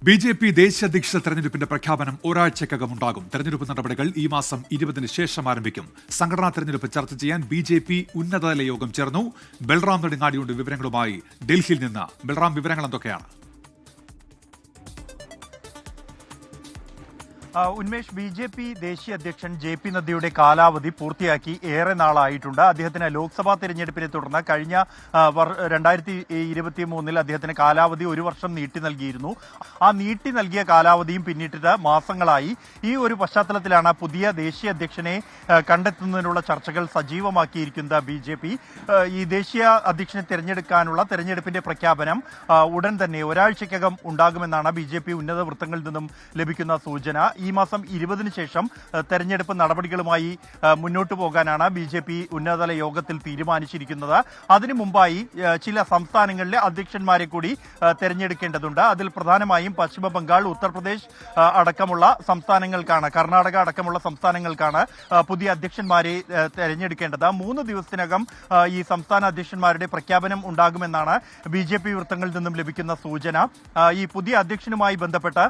BJP. ദേശീയ അധ്യക്ഷ തെരഞ്ഞെടുപ്പിന്റെ പ്രഖ്യാപനം ഒരാഴ്ചക്കകം ഉണ്ടാകും. തെരഞ്ഞെടുപ്പ് നടപടികൾ ഈ മാസം 20-ന് ശേഷം ആരംഭിക്കും. സംഘടനാ തെരഞ്ഞെടുപ്പ് ചർച്ച ചെയ്യാൻ ബി.ജെ.പി. ഉന്നതതല യോഗം ചേർന്നു. ബൽറാം നെടുങ്ങാടിയുണ്ട് വിവരങ്ങളുമായി ഡൽഹിയിൽ നിന്ന്. ബൽറാം, വിവരങ്ങൾ എന്തൊക്കെയാണ്? ഉന്മേഷ്, ബി.ജെ.പി. ദേശീയ അധ്യക്ഷൻ ജെ.പി. നദ്ദയുടെ കാലാവധി പൂർത്തിയാക്കി ഏറെ നാളായിട്ടുണ്ട്. അദ്ദേഹത്തിന് ലോക്സഭാ തെരഞ്ഞെടുപ്പിനെ തുടർന്ന് കഴിഞ്ഞ 2023 അദ്ദേഹത്തിന് കാലാവധി 1 വർഷം നീട്ടി നൽകിയിരുന്നു. ആ നീട്ടി നൽകിയ കാലാവധിയും പിന്നിട്ടിട്ട് മാസങ്ങളായി. ഈ ഒരു പശ്ചാത്തലത്തിലാണ് പുതിയ ദേശീയ അധ്യക്ഷനെ കണ്ടെത്തുന്നതിനുള്ള ചർച്ചകൾ സജീവമാക്കിയിരിക്കുന്നത് ബി.ജെ.പി. ഈ ദേശീയ അധ്യക്ഷനെ തിരഞ്ഞെടുക്കാനുള്ള തെരഞ്ഞെടുപ്പിന്റെ പ്രഖ്യാപനം ഉടൻ തന്നെ ഒരാഴ്ചക്കകം ഉണ്ടാകുമെന്നാണ് ബി.ജെ.പി. ഉന്നത വൃത്തങ്ങളിൽ നിന്നും ലഭിക്കുന്ന സൂചന. ഈ മാസം 20-ന് ശേഷം തെരഞ്ഞെടുപ്പ് നടപടികളുമായി മുന്നോട്ട് പോകാനാണ് ബി.ജെ.പി. ഉന്നതതല യോഗത്തിൽ തീരുമാനിച്ചിരിക്കുന്നത്. അതിനു മുമ്പായി ചില സംസ്ഥാനങ്ങളിലെ അധ്യക്ഷന്മാരെ കൂടി തെരഞ്ഞെടുക്കേണ്ടതുണ്ട്. അതിൽ പ്രധാനമായും പശ്ചിമ ബംഗാൾ, ഉത്തർപ്രദേശ് അടക്കമുള്ള സംസ്ഥാനങ്ങൾക്കാണ്, കർണാടക അടക്കമുള്ള സംസ്ഥാനങ്ങൾക്കാണ് പുതിയ അധ്യക്ഷന്മാരെ തെരഞ്ഞെടുക്കേണ്ടത്. 3 ദിവസത്തിനകം ഈ സംസ്ഥാന അധ്യക്ഷന്മാരുടെ പ്രഖ്യാപനം ഉണ്ടാകുമെന്നാണ് ബി.ജെ.പി. വൃത്തങ്ങളിൽ നിന്നും ലഭിക്കുന്ന സൂചന. ഈ പുതിയ അധ്യക്ഷനുമായി ബന്ധപ്പെട്ട്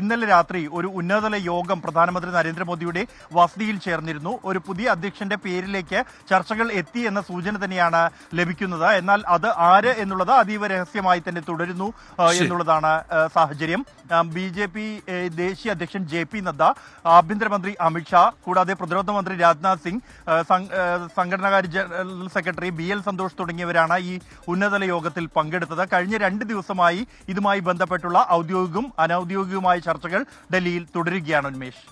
ഇന്നലെ രാത്രി ഒരു ഉന്നതതല യോഗം പ്രധാനമന്ത്രി നരേന്ദ്രമോദിയുടെ വസതിയിൽ ചേർന്നിരുന്നു. ഒരു പുതിയ അധ്യക്ഷന്റെ പേരിലേക്ക് ചർച്ചകൾ എത്തി എന്ന സൂചന തന്നെയാണ് ലഭിക്കുന്നത്. എന്നാൽ അത് ആര് എന്നുള്ളത് അതീവ രഹസ്യമായി തന്നെ തുടരുന്നു എന്നുള്ളതാണ് സാഹചര്യം. ബി.ജെ.പി. ദേശീയ അധ്യക്ഷൻ ജെ.പി. നദ്ദ, ആഭ്യന്തരമന്ത്രി അമിത്ഷാ, കൂടാതെ പ്രതിരോധ മന്ത്രി രാജ്നാഥ് സിംഗ്, സംഘടനാകാര്യ ജനറൽ സെക്രട്ടറി ബി.എൽ. സന്തോഷ് തുടങ്ങിയവരാണ് ഈ ഉന്നതതല യോഗത്തിൽ പങ്കെടുത്തത്. കഴിഞ്ഞ 2 ദിവസമായി ഇതുമായി ബന്ധപ്പെട്ടുള്ള ഔദ്യോഗികവും അനൌദ്യോഗികവുമായ ചർച്ചകൾ ഡൽഹിയിൽ തുടരുകയാണ്. ഉന്മേഷ്.